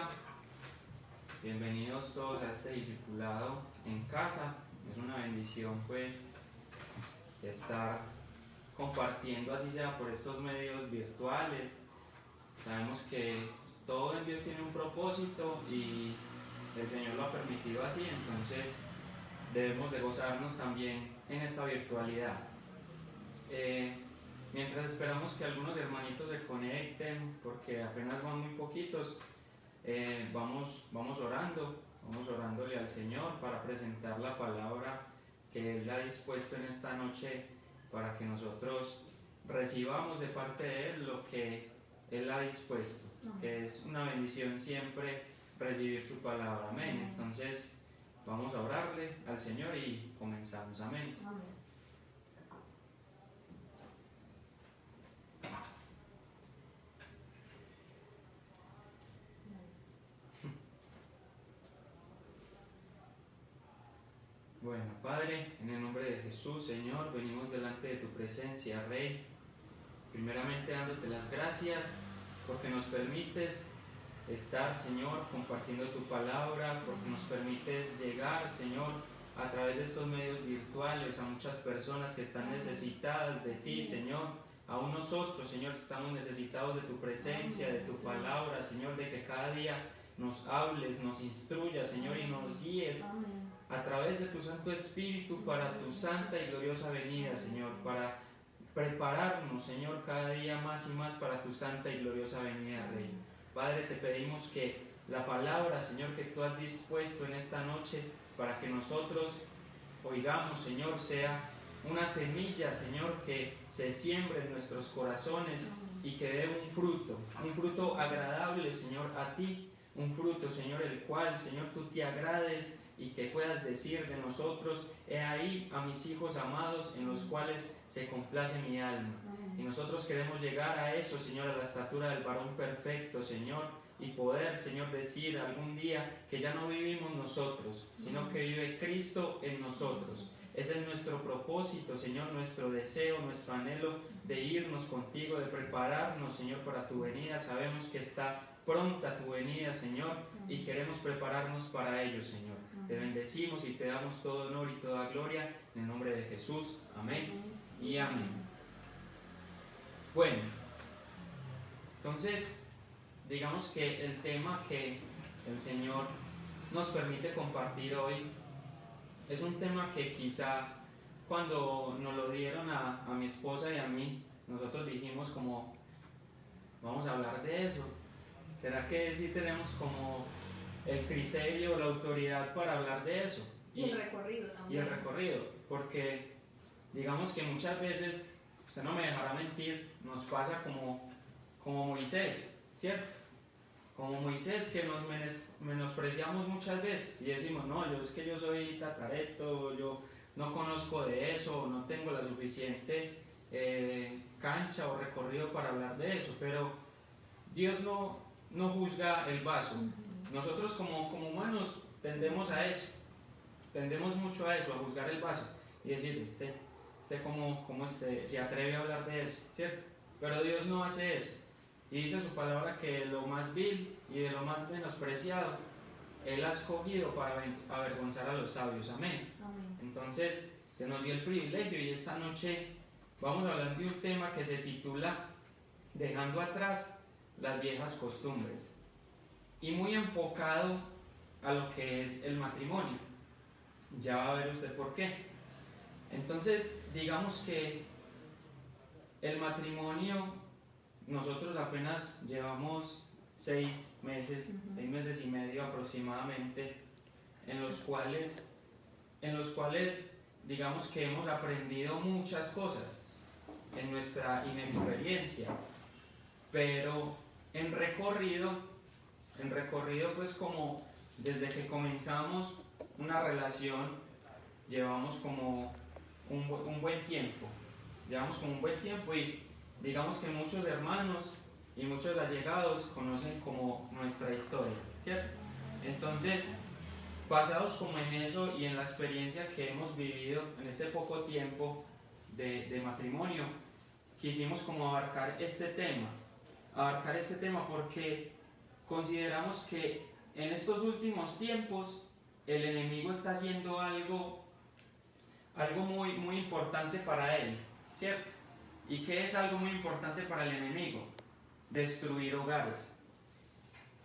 bendiga. Bienvenidos todos a este discipulado en casa. Es una bendición pues estar compartiendo así sea por estos medios virtuales. Sabemos que todo en Dios tiene un propósito y el Señor lo ha permitido así, entonces debemos de gozarnos también en esta virtualidad. Mientras esperamos que algunos hermanitos se conecten, porque apenas van muy poquitos, vamos orándole al Señor para presentar la palabra que Él ha dispuesto en esta noche para que nosotros recibamos de parte de Él lo que Él ha dispuesto, que es una bendición siempre recibir su palabra. Amén. Entonces vamos a orarle al Señor y comenzamos. Amén. Amén. Bueno, Padre, en el nombre de Jesús, Señor, venimos delante de tu presencia, Rey, primeramente dándote las gracias porque nos permites estar, Señor, compartiendo tu palabra, porque nos permites llegar, Señor, a través de estos medios virtuales a muchas personas que están necesitadas de ti, Señor. Aún nosotros, Señor, estamos necesitados de tu presencia, de tu palabra, Señor, de que cada día nos hables, nos instruyas, Señor, y nos guíes a través de tu Santo Espíritu para tu santa y gloriosa venida, Señor, para prepararnos, Señor, cada día más y más para tu santa y gloriosa venida, Rey. Padre, te pedimos que la palabra, Señor, que tú has dispuesto en esta noche para que nosotros oigamos, Señor, sea una semilla, Señor, que se siembre en nuestros corazones y que dé un fruto agradable, Señor, a ti, un fruto, Señor, el cual, Señor, tú te agrades y que puedas decir de nosotros: he ahí a mis hijos amados en los cuales se complace mi alma. Y nosotros queremos llegar a eso, Señor, a la estatura del varón perfecto, Señor, y poder, Señor, decir algún día que ya no vivimos nosotros, sino que vive Cristo en nosotros. Ese es nuestro propósito, Señor, nuestro deseo, nuestro anhelo de irnos contigo, de prepararnos, Señor, para tu venida. Sabemos que está pronta tu venida, Señor, y queremos prepararnos para ello, Señor. Te bendecimos y te damos todo honor y toda gloria en el nombre de Jesús. Amén y amén. Bueno, entonces, digamos que el tema que el Señor nos permite compartir hoy es un tema que quizá cuando nos lo dieron a mi esposa y a mí, nosotros dijimos como, vamos a hablar de eso. ¿Será que sí tenemos como el criterio, la autoridad para hablar de eso? Y el recorrido también. Y el recorrido, porque digamos que muchas veces, usted no me dejará mentir, nos pasa como Moisés, ¿cierto? Como Moisés, que nos menospreciamos muchas veces y decimos: no, es que yo soy tatareto, yo no conozco de eso, no tengo la suficiente cancha o recorrido para hablar de eso. Pero Dios no juzga el vaso. Nosotros como humanos tendemos a eso, tendemos mucho a eso, a juzgar el vaso y decir: cómo se atreve a hablar de eso, ¿cierto? Pero Dios no hace eso. Y dice su palabra que de lo más vil y de lo más menospreciado Él ha escogido para avergonzar a los sabios. Amén. Entonces se nos dio el privilegio y esta noche vamos a hablar de un tema que se titula Dejando atrás las viejas costumbres, y muy enfocado a lo que es el matrimonio. Ya va a ver usted por qué. Entonces, digamos que el matrimonio, nosotros apenas llevamos 6 meses y medio aproximadamente, en los cuales digamos que hemos aprendido muchas cosas en nuestra inexperiencia, pero en recorrido pues como desde que comenzamos una relación llevamos como un buen tiempo, y digamos que muchos hermanos y muchos allegados conocen como nuestra historia, ¿cierto? Entonces, basados como en eso y en la experiencia que hemos vivido en este poco tiempo de matrimonio, quisimos como abarcar este tema porque consideramos que en estos últimos tiempos el enemigo está haciendo algo muy, muy importante para él, ¿cierto? ¿Y qué es algo muy importante para el enemigo? Destruir hogares.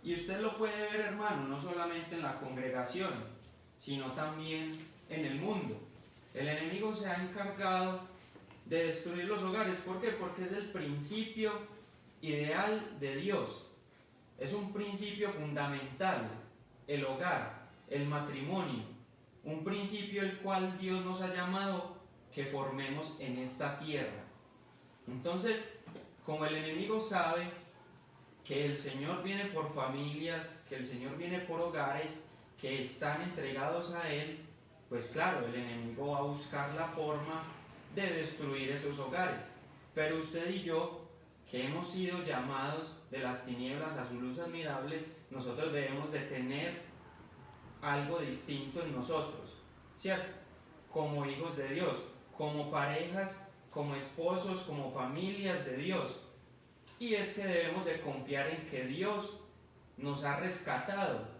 Y usted lo puede ver, hermano, no solamente en la congregación, sino también en el mundo. El enemigo se ha encargado de destruir los hogares. ¿Por qué? Porque es el principio ideal de Dios. Es un principio fundamental, el hogar, el matrimonio. Un principio el cual Dios nos ha llamado que formemos en esta tierra. Entonces, como el enemigo sabe que el Señor viene por familias, que el Señor viene por hogares que están entregados a Él, pues claro, el enemigo va a buscar la forma de destruir esos hogares. Pero usted y yo, que hemos sido llamados de las tinieblas a su luz admirable, nosotros debemos de tener algo distinto en nosotros, ¿cierto? Como hijos de Dios, como parejas, como esposos, como familias de Dios. Y es que debemos de confiar en que Dios nos ha rescatado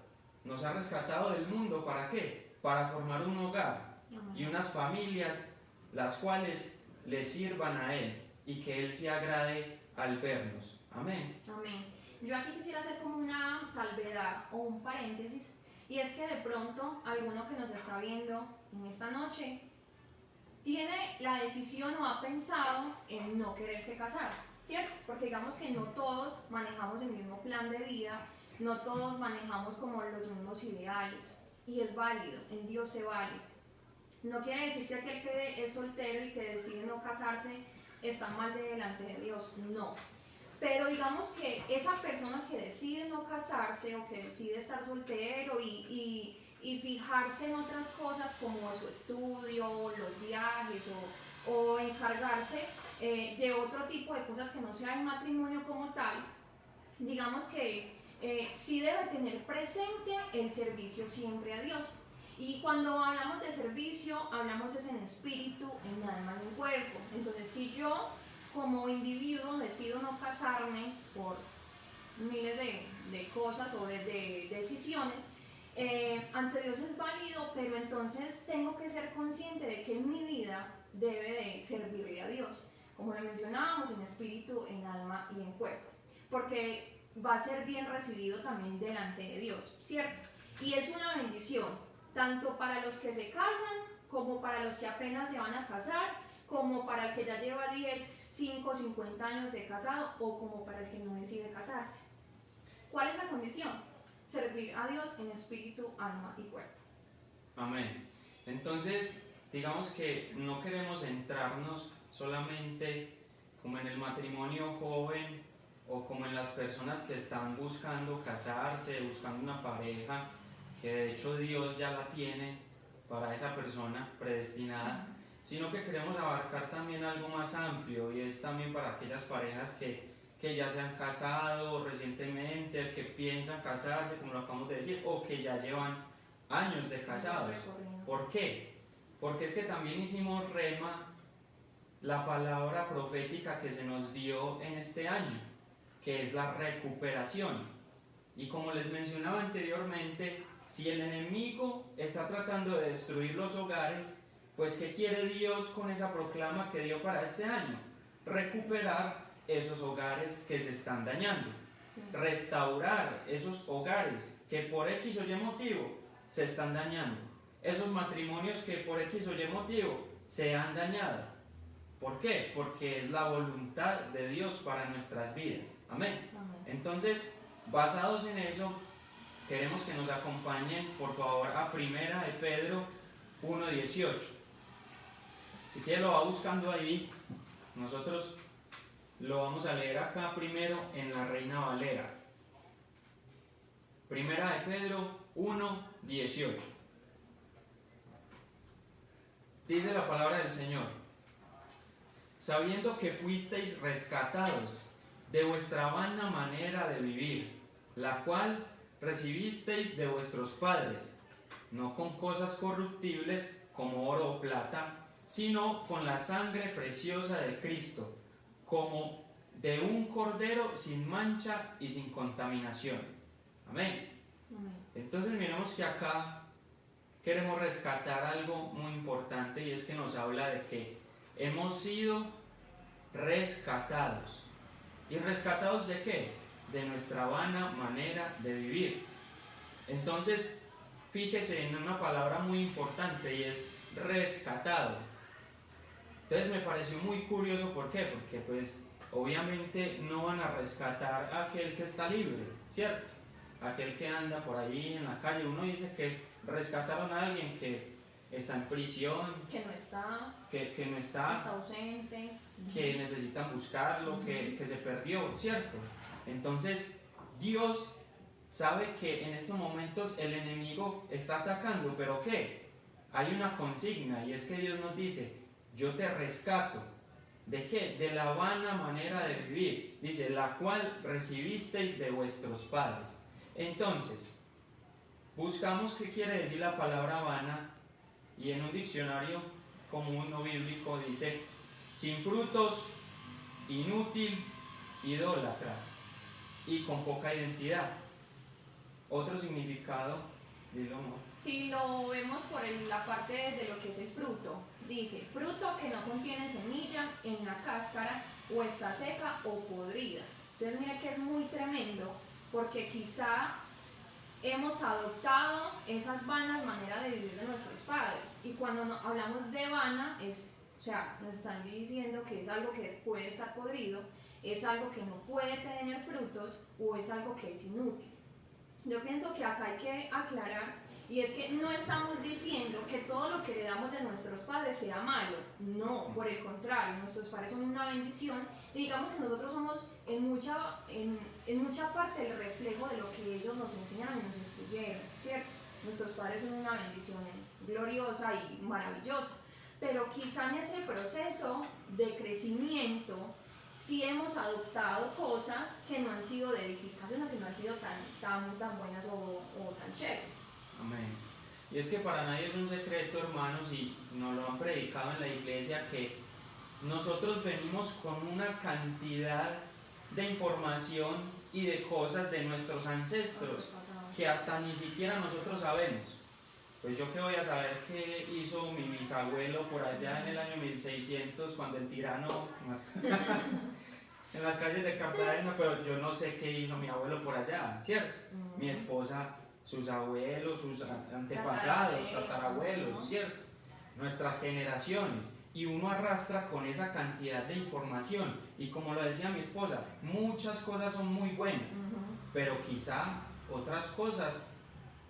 del mundo. ¿Para qué? Para formar un hogar y unas familias las cuales le sirvan a Él y que Él se agrade al vernos. Amén. Amén. Yo aquí quisiera hacer como una salvedad o un paréntesis, y es que de pronto alguno que nos está viendo en esta noche tiene la decisión o ha pensado en no quererse casar, ¿cierto? Porque digamos que no todos manejamos el mismo plan de vida, no todos manejamos como los mismos ideales, y es válido, en Dios se vale. No quiere decir que aquel que es soltero y que decide no casarse está mal delante de Dios, no. Pero digamos que esa persona que decide no casarse o que decide estar soltero y fijarse en otras cosas como su estudio, los viajes o encargarse de otro tipo de cosas que no sea el matrimonio como tal, digamos que sí debe tener presente el servicio siempre a Dios. Y cuando hablamos de servicio, hablamos es en espíritu, en alma y en cuerpo. Entonces, si yo como individuo decido no casarme por miles de cosas o de decisiones, ante Dios es válido, pero entonces tengo que ser consciente de que mi vida debe de servirle a Dios, como lo mencionábamos, en espíritu, en alma y en cuerpo, porque va a ser bien recibido también delante de Dios, ¿cierto? Y es una bendición, tanto para los que se casan, como para los que apenas se van a casar, como para el que ya lleva 10, 5, 50 años de casado, o como para el que no decide casarse. ¿Cuál es la condición? Servir a Dios en espíritu, alma y cuerpo. Amén. Entonces, digamos que no queremos centrarnos solamente como en el matrimonio joven o como en las personas que están buscando casarse, buscando una pareja, que de hecho Dios ya la tiene para esa persona predestinada, sino que queremos abarcar también algo más amplio, y es también para aquellas parejas que ya se han casado recientemente, que piensan casarse, como lo acabamos de decir, o que ya llevan años de casados. ¿Por qué? Porque es que también hicimos rema la palabra profética que se nos dio en este año, que es la recuperación. Y como les mencionaba anteriormente, si el enemigo está tratando de destruir los hogares, pues ¿qué quiere Dios con esa proclama que dio para este año? Recuperar esos hogares que se están dañando, sí. Restaurar esos hogares que por X o Y motivo se están dañando, esos matrimonios que por X o Y motivo se han dañado. ¿Por qué? Porque es la voluntad de Dios para nuestras vidas. Amén. Amén. Entonces, basados en eso, queremos que nos acompañen por favor a Primera de Pedro 1:18. Si quiere lo va buscando ahí, nosotros lo vamos a leer acá primero en la Reina Valera. Primera de Pedro 1:18. Dice la palabra del Señor: sabiendo que fuisteis rescatados de vuestra vana manera de vivir, la cual recibisteis de vuestros padres, no con cosas corruptibles como oro o plata, sino con la sangre preciosa de Cristo, como de un cordero sin mancha y sin contaminación, Amén. Amén. Entonces miremos que acá queremos rescatar algo muy importante y es que nos habla de que hemos sido rescatados. ¿Y rescatados de qué? De nuestra vana manera de vivir. Entonces, fíjese en una palabra muy importante y es rescatado. Entonces me pareció muy curioso, ¿por qué? Porque pues obviamente no van a rescatar a aquel que está libre, ¿cierto? Aquel que anda por ahí en la calle. Uno dice que rescataron a alguien que está en prisión, Que no está, que no está, ausente, que necesitan buscarlo, que se perdió, ¿cierto? Entonces Dios sabe que en estos momentos el enemigo está atacando, pero ¿qué? Hay una consigna y es que Dios nos dice: yo te rescato. ¿De qué? De la vana manera de vivir. Dice, la cual recibisteis de vuestros padres. Entonces, buscamos qué quiere decir la palabra vana y en un diccionario común o bíblico dice sin frutos, inútil, idólatra y con poca identidad. Otro significado, dilo amor. Si lo vemos por la parte de lo que es el fruto, dice fruto que no contiene semilla en la cáscara o está seca o podrida. Entonces mira que es muy tremendo porque quizá hemos adoptado esas vanas maneras de vivir de nuestros padres y cuando hablamos de vana o sea, nos están diciendo que es algo que puede estar podrido, es algo que no puede tener frutos o es algo que es inútil. Yo pienso que acá hay que aclarar y es que no estamos diciendo que todo lo que heredamos de nuestros padres sea malo, no, por el contrario, nuestros padres son una bendición y digamos que nosotros somos en mucha parte el reflejo de lo que ellos nos enseñaron y nos instruyeron, ¿cierto? Nuestros padres son una bendición gloriosa y maravillosa, pero quizá en ese proceso de crecimiento sí hemos adoptado cosas que no han sido de edificación o que no han sido tan buenas o tan chéveres. Amén. Y es que para nadie es un secreto, hermanos, y nos lo han predicado en la iglesia, que nosotros venimos con una cantidad de información y de cosas de nuestros ancestros que hasta ni siquiera nosotros sabemos. Pues yo qué voy a saber qué hizo mi bisabuelo por allá en el año 1600 cuando el tirano en las calles de Cartagena, pero yo no sé qué hizo mi abuelo por allá, ¿cierto? Mi esposa, sus abuelos, sus antepasados, tatarabuelos, ¿cierto? Nuestras generaciones. Y uno arrastra con esa cantidad de información. Y como lo decía mi esposa, muchas cosas son muy buenas, pero quizá otras cosas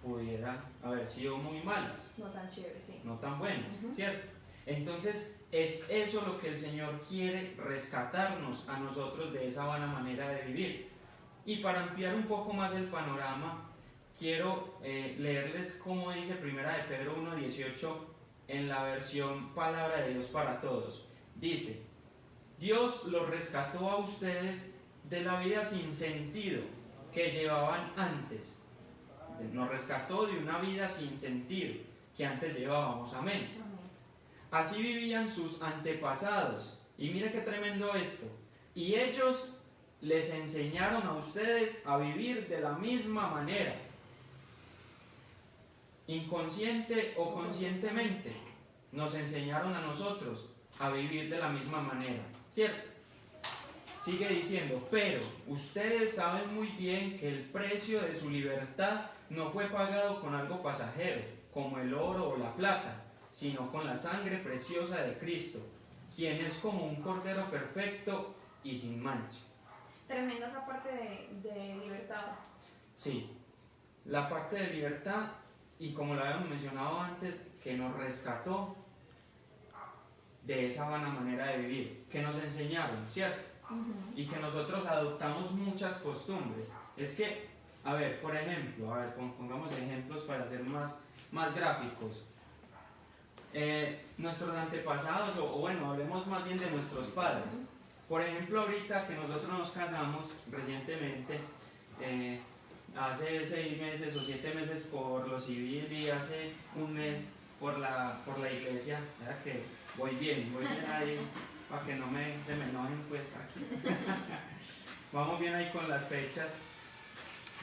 pudieran haber sido muy malas. No tan chéveres, sí. No tan buenas, ¿cierto? Entonces es eso lo que el Señor quiere rescatarnos a nosotros de esa vana manera de vivir. Y para ampliar un poco más el panorama, quiero leerles cómo dice Primera de Pedro 1:18 en la versión Palabra de Dios para Todos. Dice: Dios los rescató a ustedes de la vida sin sentido que llevaban antes. Nos rescató de una vida sin sentido que antes llevábamos. Amén. Así vivían sus antepasados. Y mira qué tremendo esto. Y ellos les enseñaron a ustedes a vivir de la misma manera, inconsciente o conscientemente. Nos enseñaron a nosotros a vivir de la misma manera, ¿cierto? Sigue diciendo: pero ustedes saben muy bien que el precio de su libertad no fue pagado con algo pasajero, como el oro o la plata, sino con la sangre preciosa de Cristo, quien es como un cordero perfecto y sin mancha. Tremenda esa parte de libertad. Sí, la parte de libertad, y como lo habíamos mencionado antes, que nos rescató de esa vana manera de vivir, que nos enseñaron, ¿cierto? Y que nosotros adoptamos muchas costumbres. Es que, a ver, por ejemplo, pongamos ejemplos para ser más gráficos. Nuestros antepasados, o bueno, hablemos más bien de nuestros padres. Por ejemplo, ahorita que nosotros nos casamos recientemente, hace 6 meses o 7 meses por lo civil y hace un mes por la iglesia, ¿verdad? Que voy bien ahí, para que no se me enojen pues aquí. Vamos bien ahí con las fechas.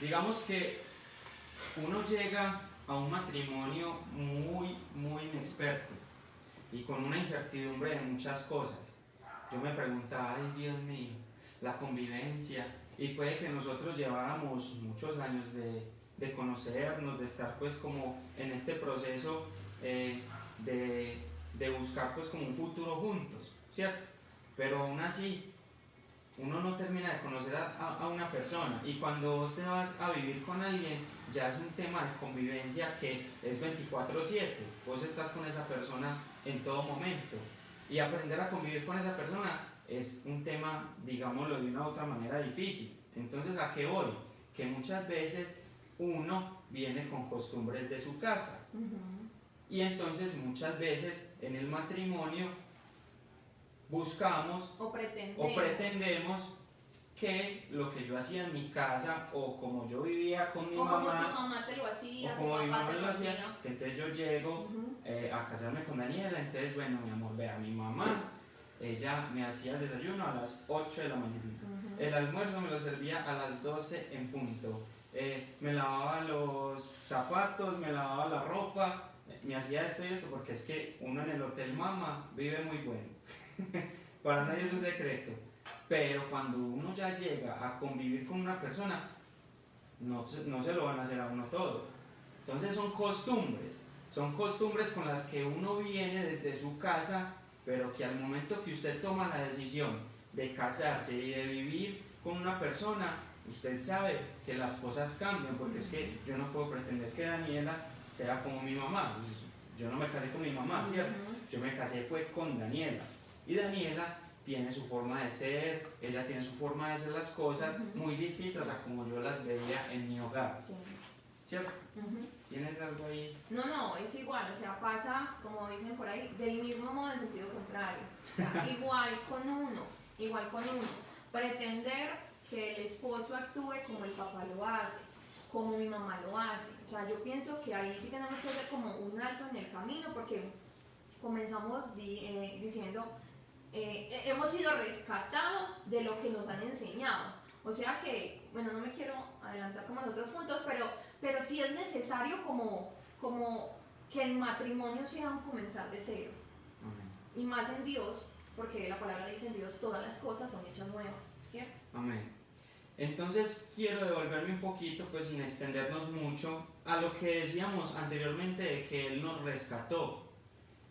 digamos que uno llega a un matrimonio muy, muy inexperto y con una incertidumbre de muchas cosas. Yo me preguntaba, ay Dios mío, la convivencia, y puede que nosotros lleváramos muchos años de conocernos, de estar pues como en este proceso de buscar pues como un futuro juntos, ¿cierto? Pero aún así, uno no termina de conocer a una persona, y cuando vos te vas a vivir con alguien, ya es un tema de convivencia que es 24/7, vos estás con esa persona en todo momento, y aprender a convivir con esa persona es un tema, digámoslo de una u otra manera, difícil. Entonces, ¿a qué voy? Que muchas veces uno viene con costumbres de su casa, y entonces muchas veces en el matrimonio buscamos o pretendemos que lo que yo hacía en mi casa, o como yo vivía con mi mamá, como tu mamá te lo hacía, o como mi mamá te lo hacía, que entonces yo llego a casarme con Daniela, entonces bueno, mi amor, vea, mi mamá, ella me hacía el desayuno a las 8 de la mañana, el almuerzo me lo servía a las 12 en punto, me lavaba los zapatos, me lavaba la ropa, me hacía esto y esto, porque es que uno en el Hotel Mama vive muy bueno. Para nadie es un secreto, pero cuando uno ya llega a convivir con una persona, no se lo van a hacer a uno todo. Entonces son costumbres con las que uno viene desde su casa, pero que al momento que usted toma la decisión de casarse y de vivir con una persona, usted sabe que las cosas cambian, porque es que yo no puedo pretender que Daniela sea como mi mamá. Yo no me casé con mi mamá, ¿cierto? Yo me casé fue con Daniela. Y Daniela tiene su forma de ser, ella tiene su forma de hacer las cosas muy distintas a como yo las veía en mi hogar. Sí. ¿Cierto? ¿Tienes algo ahí? No, es igual, o sea, pasa, como dicen por ahí, del mismo modo en sentido contrario. O sea, igual con uno. Pretender que el esposo actúe como el papá lo hace, como mi mamá lo hace. O sea, yo pienso que ahí sí tenemos que hacer como un alto en el camino, porque comenzamos diciendo, hemos sido rescatados de lo que nos han enseñado. O sea que, bueno, no me quiero adelantar como en otros puntos, pero sí es necesario como que el matrimonio sea un comenzar de cero. Y más en Dios, porque la palabra dice en Dios todas las cosas son hechas nuevas, ¿cierto? Amén. Entonces quiero devolverme un poquito, pues sin extendernos mucho, a lo que decíamos anteriormente de que Él nos rescató.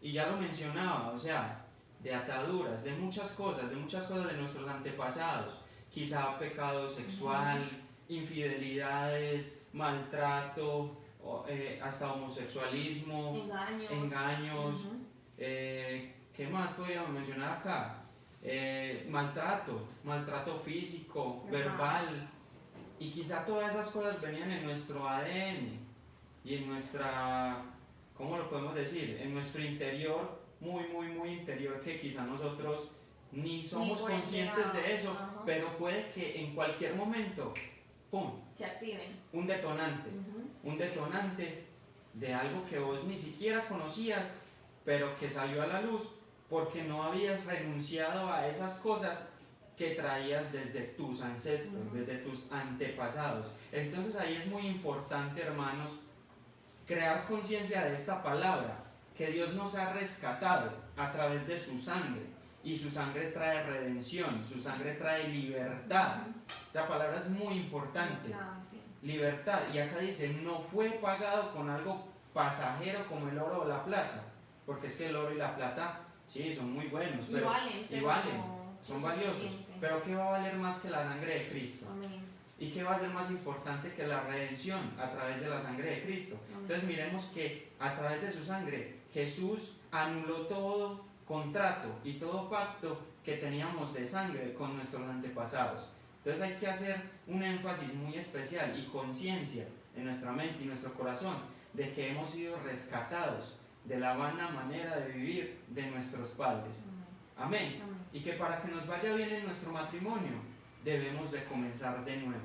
Y ya lo mencionaba, o sea, de ataduras, de muchas cosas de nuestros antepasados, quizá pecado sexual, infidelidades, maltrato, hasta homosexualismo, engaños, ¿qué más podríamos mencionar acá? Maltrato físico, verbal, y quizá todas esas cosas venían en nuestro ADN y en nuestra, ¿cómo lo podemos decir? En nuestro interior, muy, muy, muy interior, que quizá nosotros ni somos conscientes de eso, pero puede que en cualquier momento, ¡pum!, se activen. Un detonante de algo que vos ni siquiera conocías, pero que salió a la luz porque no habías renunciado a esas cosas que traías desde tus ancestros, desde tus antepasados. Entonces ahí es muy importante, hermanos, crear conciencia de esta palabra, que Dios nos ha rescatado a través de su sangre, y su sangre trae redención, su sangre trae libertad. Esa palabra es muy importante, libertad, y acá dice, no fue pagado con algo pasajero como el oro o la plata, porque es que el oro y la plata, sí, son muy buenos, pero valen, son valiosos, pero ¿qué va a valer más que la sangre de Cristo? Amén. ¿Y qué va a ser más importante que la redención a través de la sangre de Cristo? Entonces miremos que a través de su sangre Jesús anuló todo contrato y todo pacto que teníamos de sangre con nuestros antepasados. Entonces hay que hacer un énfasis muy especial y conciencia en nuestra mente y nuestro corazón de que hemos sido rescatados de la vana manera de vivir de nuestros padres. Amén. Y que para que nos vaya bien en nuestro matrimonio debemos de comenzar de nuevo.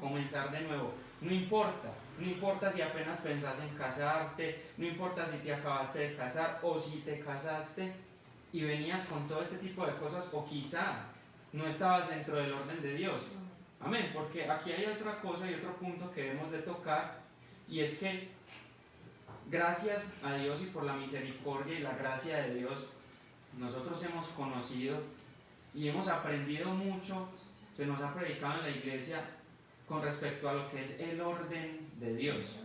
Comenzar de nuevo. No importa si apenas pensás en casarte, no importa si te acabaste de casar o si te casaste y venías con todo este tipo de cosas, o quizá no estabas dentro del orden de Dios. Amén, porque aquí hay otra cosa y otro punto que debemos de tocar, y es que gracias a Dios y por la misericordia y la gracia de Dios, nosotros hemos conocido y hemos aprendido mucho, se nos ha predicado en la iglesia con respecto a lo que es el orden de Dios.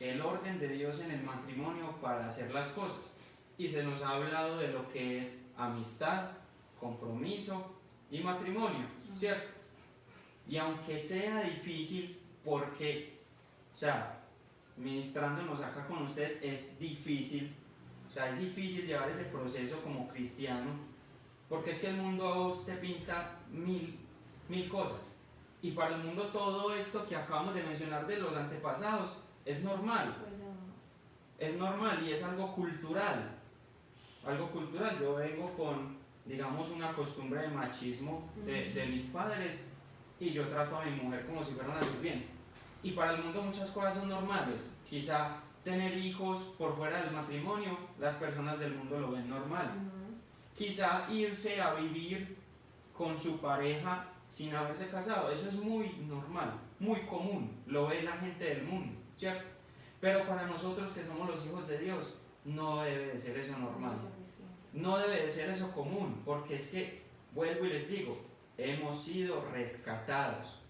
El orden de Dios en el matrimonio para hacer las cosas. Y se nos ha hablado de lo que es amistad, compromiso y matrimonio, ¿cierto? Y aunque sea difícil, porque, o sea, ministrándonos acá con ustedes es difícil, o sea, es difícil llevar ese proceso como cristiano, porque es que el mundo a vos te pinta mil cosas. Y para el mundo todo esto que acabamos de mencionar de los antepasados es normal. Es normal y es algo cultural. Algo cultural. Yo vengo con, digamos, una costumbre de machismo de mis padres y yo trato a mi mujer como si fuera una sirvienta. Y para el mundo muchas cosas son normales. Quizá tener hijos por fuera del matrimonio, las personas del mundo lo ven normal. Quizá irse a vivir con su pareja sin haberse casado, eso es muy normal, muy común, lo ve la gente del mundo, ¿cierto? Pero para nosotros que somos los hijos de Dios, no debe de ser eso normal, no debe de ser eso común, porque es que, vuelvo y les digo, hemos sido rescatados,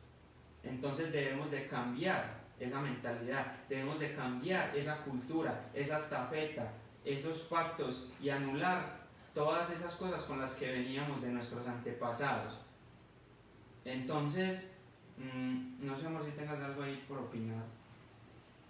entonces debemos de cambiar esa mentalidad, debemos de cambiar esa cultura, esa estafeta, esos pactos y anular todas esas cosas con las que veníamos de nuestros antepasados. Entonces, no sé, amor, si tengas algo ahí por opinar.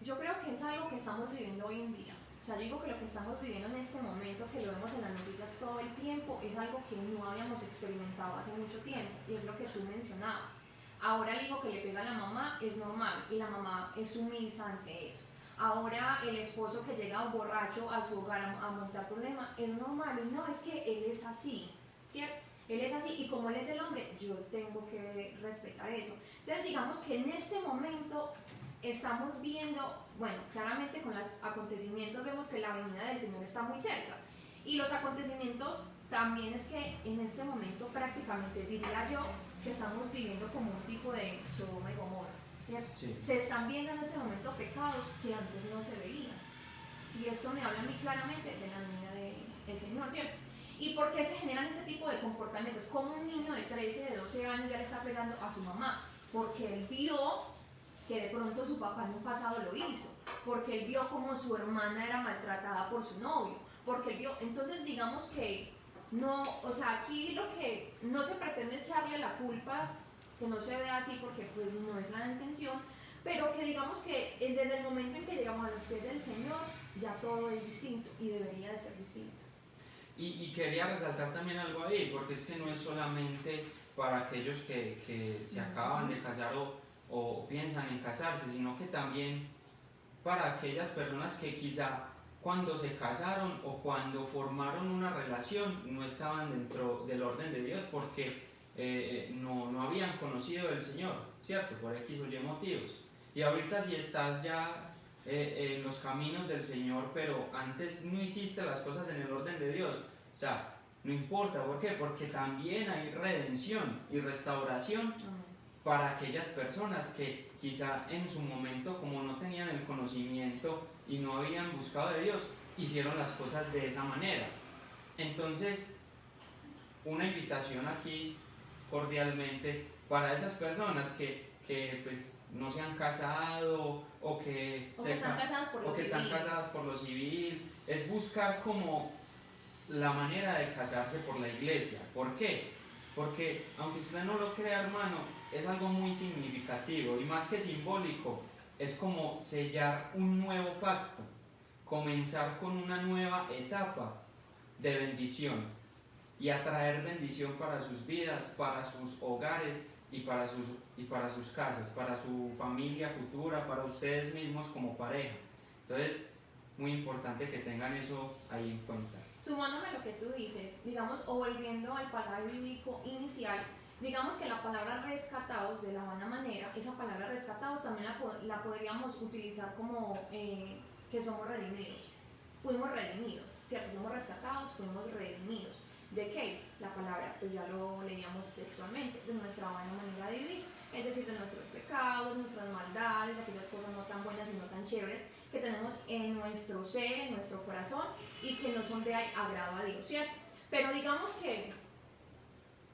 Yo creo que es algo que estamos viviendo hoy en día. O sea, yo digo que lo que estamos viviendo en este momento, que lo vemos en las noticias todo el tiempo, es algo que no habíamos experimentado hace mucho tiempo, y es lo que tú mencionabas. Ahora el hijo que le pega a la mamá es normal, y la mamá es sumisa ante eso. Ahora el esposo que llega borracho a su hogar a montar problema es normal, y no, es que él es así, ¿cierto? Él es así, y como él es el hombre, yo tengo que respetar eso. Entonces digamos que en este momento estamos viendo, bueno, claramente con los acontecimientos vemos que la venida del Señor está muy cerca, y los acontecimientos también es que en este momento prácticamente diría yo que estamos viviendo como un tipo de Sodoma y Gomorra, ¿cierto? Sí. Se están viendo en este momento pecados que antes no se veían, y esto me habla a mí claramente de la venida del Señor, ¿cierto? ¿Y por qué se generan este tipo de comportamientos? Como un niño de 13, de 12 años ya le está pegando a su mamá, porque él vio que de pronto su papá en un pasado lo hizo, porque él vio como su hermana era maltratada por su novio, porque él vio, entonces digamos que no, o sea, aquí lo que no se pretende echarle la culpa, que no se ve así porque pues no es la intención, pero que digamos que desde el momento en que llegamos a los pies del Señor, ya todo es distinto y debería de ser distinto. Y quería resaltar también algo ahí, porque es que no es solamente para aquellos que se acaban de casar o piensan en casarse, sino que también para aquellas personas que quizá cuando se casaron o cuando formaron una relación no estaban dentro del orden de Dios porque no habían conocido del Señor, ¿cierto? Por X o Y motivos. Y ahorita si estás ya en los caminos del Señor, pero antes no hiciste las cosas en el orden de Dios, o sea, no importa, ¿por qué? Porque también hay redención y restauración para aquellas personas que quizá en su momento, como no tenían el conocimiento y no habían buscado de Dios, hicieron las cosas de esa manera. Entonces, una invitación aquí cordialmente para esas personas que pues no se han casado o que están casadas por lo civil, es buscar como la manera de casarse por la iglesia. ¿Por qué? Porque aunque usted no lo crea, hermano, es algo muy significativo y más que simbólico, es como sellar un nuevo pacto, comenzar con una nueva etapa de bendición y atraer bendición para sus vidas, para sus hogares y para sus casas, para su familia futura, para ustedes mismos como pareja. Entonces, muy importante que tengan eso ahí en cuenta. Sumándome a lo que tú dices, digamos, o volviendo al pasaje bíblico inicial, digamos que la palabra rescatados, de la buena manera, esa palabra rescatados también la podríamos utilizar como que somos redimidos. Fuimos redimidos, ¿cierto? Fuimos rescatados, fuimos redimidos. ¿De qué? La palabra. pues ya lo leíamos textualmente, de nuestra buena manera de vivir, es decir, de nuestros pecados, nuestras maldades, aquellas cosas no tan buenas y no tan chéveres que tenemos en nuestro ser, en nuestro corazón y que no son de agrado a Dios, ¿cierto? Pero digamos que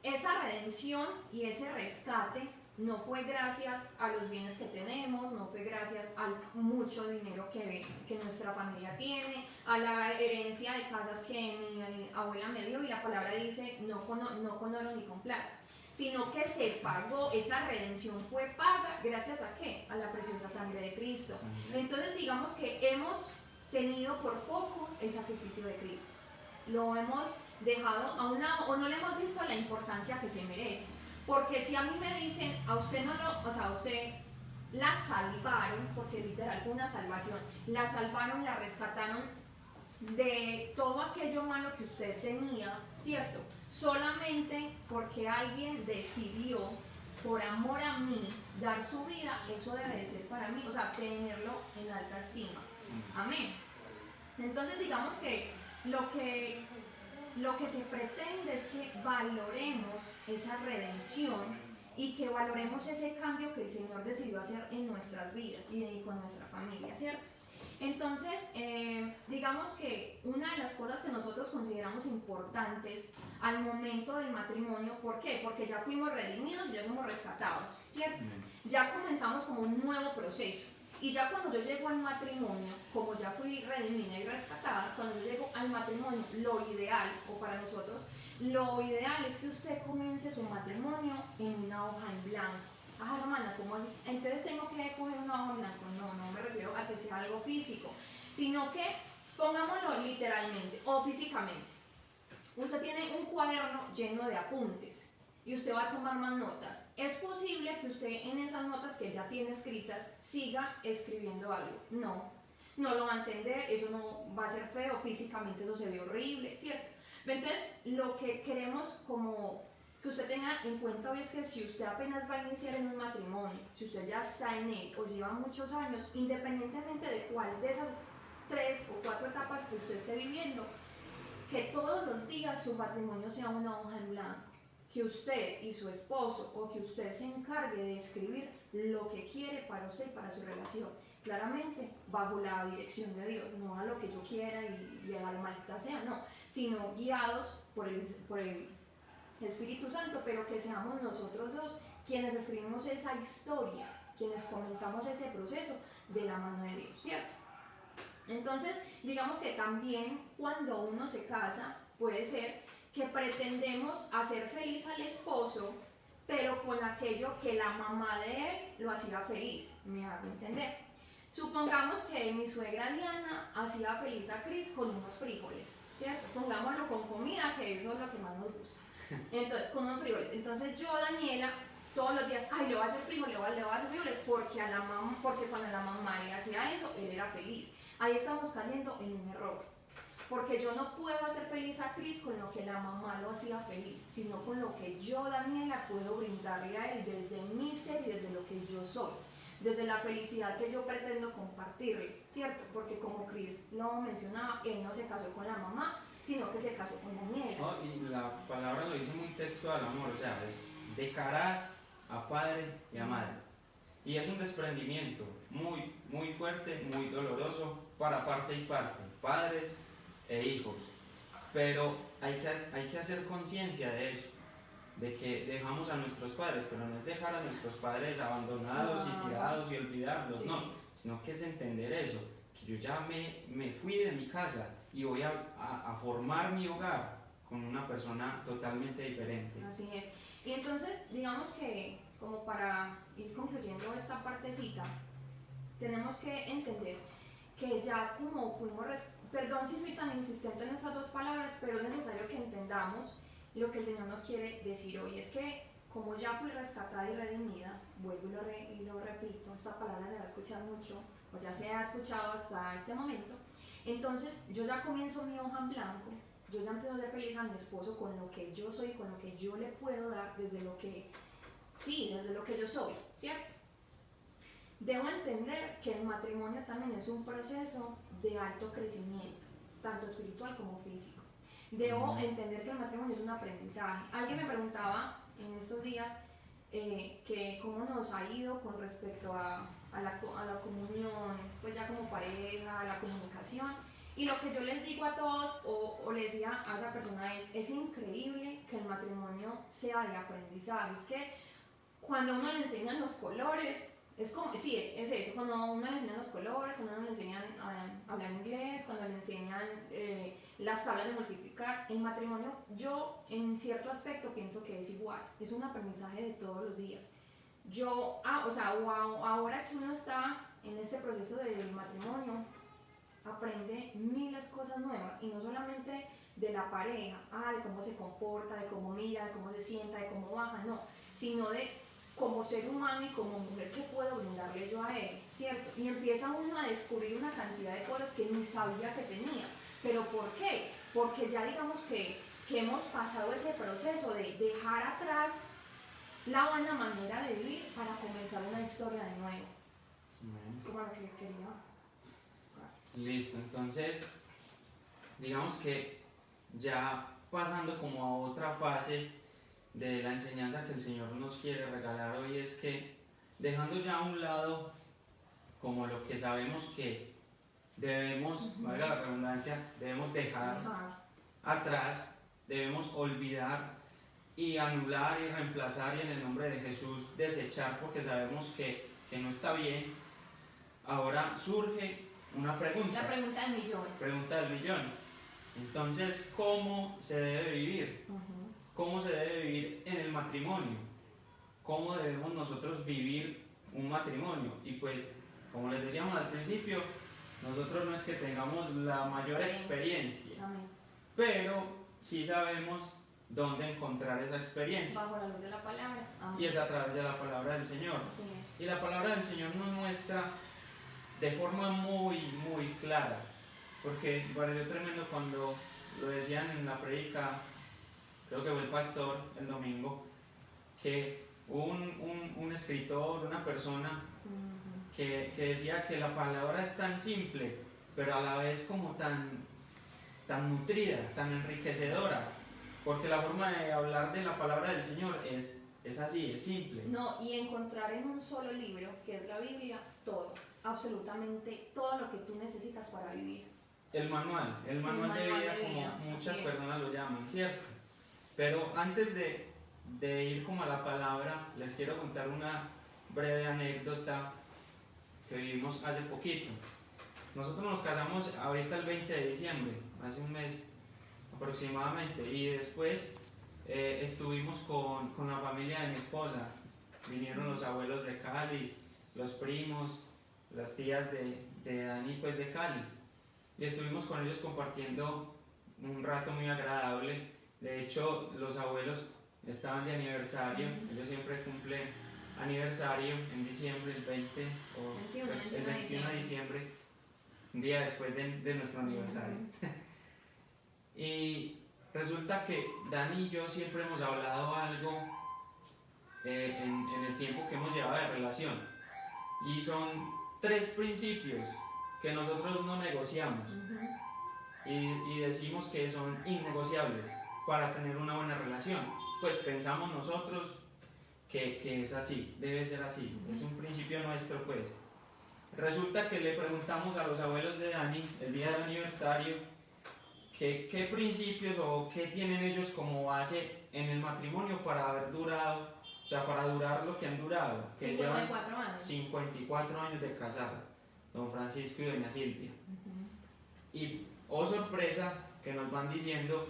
esa redención y ese rescate no fue gracias a los bienes que tenemos, no fue gracias al mucho dinero que nuestra familia tiene, a la herencia de casas que mi abuela me dio, y la palabra dice no con oro ni con plata, sino que se pagó, esa redención fue paga gracias a ¿qué? A la preciosa sangre de Cristo. Entonces digamos que hemos tenido por poco el sacrificio de Cristo, lo hemos dejado a un lado o no le hemos visto la importancia que se merece. Porque si a mí me dicen, a usted no lo, o sea, a usted la salvaron, porque literal fue una salvación, la salvaron, la rescataron de todo aquello malo que usted tenía, ¿cierto? Solamente porque alguien decidió, por amor a mí, dar su vida, eso debe de ser para mí, o sea, tenerlo en alta estima. Amén. Entonces digamos que lo que se pretende es que valoremos esa redención y que valoremos ese cambio que el Señor decidió hacer en nuestras vidas y con nuestra familia, ¿cierto? Entonces, digamos que una de las cosas que nosotros consideramos importantes al momento del matrimonio, ¿por qué? Porque ya fuimos redimidos, ya fuimos rescatados, ¿cierto? Ya comenzamos como un nuevo proceso. Y ya cuando yo llego al matrimonio, como ya fui redimida y rescatada, cuando yo llego al matrimonio, lo ideal, o para nosotros, lo ideal es que usted comience su matrimonio en una hoja en blanco. Ah, hermana, ¿cómo así? Entonces tengo que coger una hoja en blanco. No me refiero a que sea algo físico, sino que, pongámoslo literalmente o físicamente. Usted tiene un cuaderno lleno de apuntes y usted va a tomar más notas. Es posible que usted en esas notas que ya tiene escritas siga escribiendo algo. No lo va a entender, eso no va a ser feo, físicamente eso se ve horrible, ¿cierto? Entonces, lo que queremos como que usted tenga en cuenta hoy es que si usted apenas va a iniciar en un matrimonio, si usted ya está en él o lleva muchos años, independientemente de cuál de esas 3 o 4 etapas que usted esté viviendo, que todos los días su matrimonio sea una hoja en blanco. Que usted y su esposo o que usted se encargue de escribir lo que quiere para usted y para su relación, claramente bajo la dirección de Dios, no a lo que yo quiera y a la maldita sea, no, sino guiados por el Espíritu Santo, pero que seamos nosotros dos quienes escribimos esa historia, quienes comenzamos ese proceso de la mano de Dios, ¿cierto? Entonces, digamos que también cuando uno se casa, puede ser que pretendemos hacer feliz al esposo, pero con aquello que la mamá de él lo hacía feliz, me hago entender. Supongamos que mi suegra Diana hacía feliz a Cris con unos frijoles, ¿cierto? Pongámoslo con comida, que eso es lo que más nos gusta. Entonces, con unos frijoles. Entonces yo, Daniela, todos los días, le voy a hacer frijoles, le voy a hacer frijoles, porque cuando la mamá le hacía eso, él era feliz. Ahí estamos cayendo en un error. Porque yo no puedo hacer feliz a Cris con lo que la mamá lo hacía feliz, sino con lo que yo, Daniela, puedo brindarle a él desde mi ser y desde lo que yo soy, desde la felicidad que yo pretendo compartirle, ¿cierto? Porque como Cris lo mencionaba, él no se casó con la mamá, sino que se casó con Daniela. No, y la palabra lo dice muy textual, amor, o sea, es dejarás a padre y a madre. Y es un desprendimiento muy, muy fuerte, muy doloroso para parte y parte, padres e hijos, pero hay que hacer conciencia de eso, de que dejamos a nuestros padres, pero no es dejar a nuestros padres abandonados y tirados y olvidarlos, no, sino que es entender eso, que yo ya me fui de mi casa y voy a formar mi hogar con una persona totalmente diferente. Así es. Y entonces, digamos que, como para ir concluyendo esta partecita, tenemos que entender que ya como fuimos, perdón si soy tan insistente en estas 2 palabras, pero es necesario que entendamos lo que el Señor nos quiere decir hoy. Es que como ya fui rescatada y redimida, vuelvo y lo repito, esta palabra se va a escuchar mucho, o ya se ha escuchado hasta este momento, entonces yo ya comienzo mi hoja en blanco, yo ya empiezo a ser feliz a mi esposo con lo que yo soy, con lo que yo le puedo dar desde lo que yo soy, ¿cierto? Debo entender que el matrimonio también es un proceso de alto crecimiento, tanto espiritual como físico. Debo entender que el matrimonio es una aprendizaje. Alguien me preguntaba en estos días que cómo nos ha ido con respecto a la comunión, pues ya como pareja, a la comunicación. Y lo que yo les digo a todos, o le decía a esa persona es increíble que el matrimonio sea de aprendizaje. Es que cuando uno le enseñan los colores, es como, sí, es eso, cuando uno le enseñan los colores, cuando uno le enseñan a hablar inglés, cuando le enseñan las tablas de multiplicar, el matrimonio, yo en cierto aspecto pienso que es igual, es un aprendizaje de todos los días. Ahora que uno está en este proceso del matrimonio, aprende miles de cosas nuevas, y no solamente de la pareja, de cómo se comporta, de cómo mira, de cómo se sienta, de cómo baja, no, sino de como ser humano y como mujer, ¿qué puedo brindarle yo a él? ¿Cierto? Y empieza uno a descubrir una cantidad de cosas que ni sabía que tenía. ¿Pero por qué? Porque ya digamos que hemos pasado ese proceso de dejar atrás la buena manera de vivir para comenzar una historia de nuevo. Es como lo que quería. Listo, entonces digamos que ya pasando como a otra fase de la enseñanza que el Señor nos quiere regalar hoy, es que dejando ya a un lado como lo que sabemos que debemos, valga la redundancia, debemos dejar atrás, debemos olvidar y anular y reemplazar, y en el nombre de Jesús desechar, porque sabemos que no está bien. Ahora surge una pregunta. La pregunta del millón. Pregunta del millón. Entonces, ¿cómo se debe vivir? ¿Cómo se debe vivir en el matrimonio? ¿Cómo debemos nosotros vivir un matrimonio? Y pues, como les decíamos al principio, nosotros no es que tengamos la mayor experiencia, pero sí sabemos dónde encontrar esa experiencia. Bajo la luz de la palabra. Y es a través de la palabra del Señor. Así es. Y la palabra del Señor nos muestra de forma muy, muy clara, porque me pareció tremendo cuando lo decían en la predica, creo que fue el pastor el domingo, que un escritor, una persona que decía que la palabra es tan simple, pero a la vez como tan nutrida, tan enriquecedora, porque la forma de hablar de la palabra del Señor es así, es simple. No, y encontrar en un solo libro, que es la Biblia, todo, absolutamente todo lo que tú necesitas para vivir. El manual de vida, como muchas personas lo llaman, ¿cierto? Pero antes de ir como a la palabra, les quiero contar una breve anécdota que vivimos hace poquito. Nosotros nos casamos ahorita el 20 de diciembre, hace un mes aproximadamente, y después estuvimos con la familia de mi esposa. Vinieron los abuelos de Cali, los primos, las tías de Dani, pues de Cali, y estuvimos con ellos compartiendo un rato muy agradable. De hecho, los abuelos estaban de aniversario, ellos siempre cumplen aniversario en diciembre, el 20 o el 21 de diciembre, un día después de nuestro aniversario. Y resulta que Dani y yo siempre hemos hablado algo en el tiempo que hemos llevado de relación, y son 3 principios que nosotros no negociamos, y decimos que son innegociables para tener una buena relación. Pues pensamos nosotros que es así, debe ser así, es un principio nuestro. Pues resulta que le preguntamos a los abuelos de Dani el día del aniversario qué principios o qué tienen ellos como base en el matrimonio para haber durado, o sea, para durar lo que han durado, que 54 años. 54 años de casado, don Francisco y doña Silvia. Y oh sorpresa, que nos van diciendo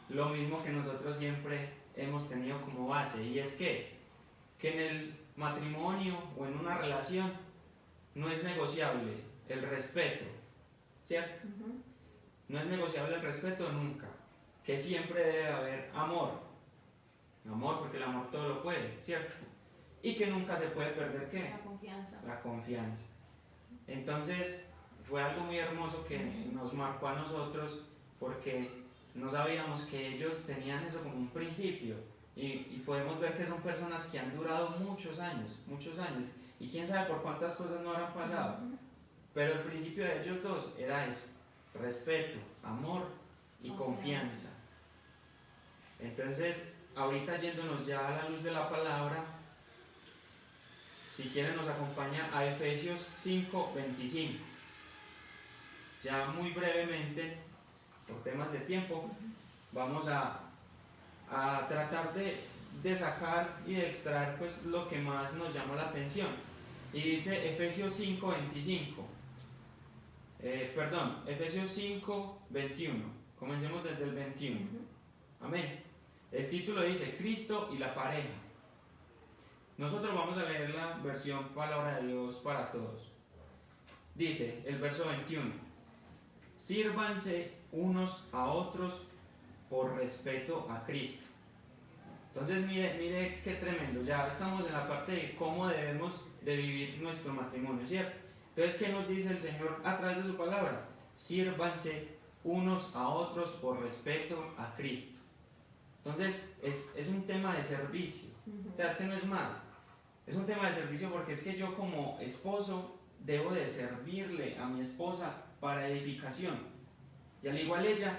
lo mismo que nosotros siempre hemos tenido como base, y es que en el matrimonio o en una relación no es negociable el respeto, ¿cierto? No es negociable el respeto nunca, que siempre debe haber amor, porque el amor todo lo puede, ¿cierto? Y que nunca se puede perder, ¿qué? La confianza. Entonces fue algo muy hermoso que nos marcó a nosotros, porque no sabíamos que ellos tenían eso como un principio, y podemos ver que son personas que han durado muchos años, y quién sabe por cuántas cosas no habrán pasado, pero el principio de ellos dos era eso: respeto, amor y confianza. Entonces, ahorita yéndonos ya a la luz de la palabra, si quieren nos acompaña a Efesios 5:25. Ya muy brevemente, por temas de tiempo, vamos a tratar de sacar y de extraer pues lo que más nos llamó la atención. Y dice Efesios 5:25. Efesios 5:21. Comencemos desde el 21. Amén. El título dice Cristo y la pareja. Nosotros vamos a leer la versión Palabra de Dios para todos. Dice el verso 21: sírvanse unos a otros por respeto a Cristo. Entonces mire qué tremendo. Ya estamos en la parte de cómo debemos de vivir nuestro matrimonio, ¿cierto? Entonces, ¿qué nos dice el Señor a través de su palabra? Sírvanse unos a otros por respeto a Cristo. Entonces, es un tema de servicio. O sea, es que no es más. Es un tema de servicio porque es que yo como esposo debo de servirle a mi esposa para edificación. Y al igual ella,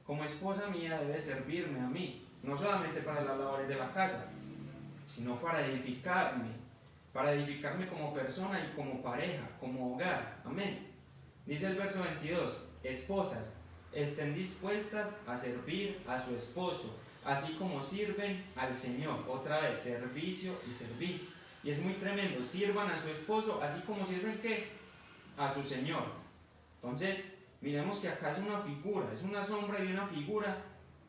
como esposa mía, debe servirme a mí. No solamente para las labores de la casa, sino para edificarme como persona y como pareja, como hogar. Amén. Dice el verso 22, esposas, estén dispuestas a servir a su esposo, así como sirven al Señor. Otra vez, servicio y servicio. Y es muy tremendo, sirvan a su esposo, así como sirven ¿qué? A su Señor. Entonces, miremos que acá es una figura, es una sombra y una figura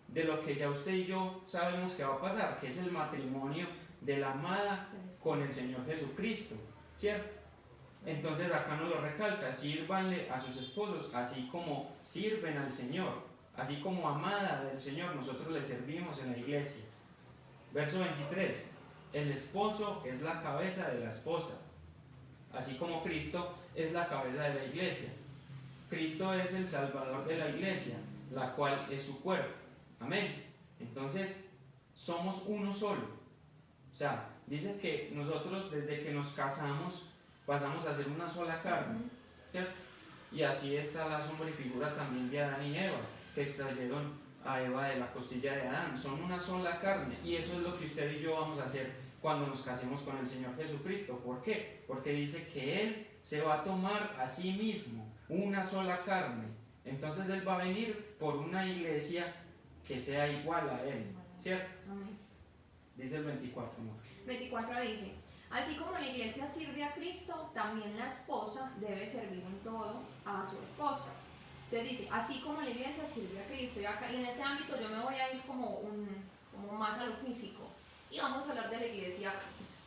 de lo que ya usted y yo sabemos que va a pasar, que es el matrimonio de la amada con el Señor Jesucristo, ¿cierto? Entonces acá nos lo recalca, sírvanle a sus esposos, así como sirven al Señor, así como amada del Señor, nosotros le servimos en la iglesia. Verso 23, el esposo es la cabeza de la esposa, así como Cristo es la cabeza de la iglesia. Cristo es el Salvador de la iglesia, la cual es su cuerpo. Amén. Entonces, somos uno solo. O sea, dice que nosotros desde que nos casamos pasamos a ser una sola carne, ¿cierto? Y así está la sombra y figura también de Adán y Eva, que extrayeron a Eva de la costilla de Adán. Son una sola carne y eso es lo que usted y yo vamos a hacer cuando nos casemos con el Señor Jesucristo. ¿Por qué? Porque dice que Él se va a tomar a sí mismo una sola carne. Entonces Él va a venir por una iglesia que sea igual a Él, ¿cierto? Amén. Dice el 24, amor. 24 dice, así como la iglesia sirve a Cristo, también la esposa debe servir en todo a su esposo. Entonces dice, así como la iglesia sirve a Cristo, y en ese ámbito yo me voy a ir como más a lo físico, y vamos a hablar de la iglesia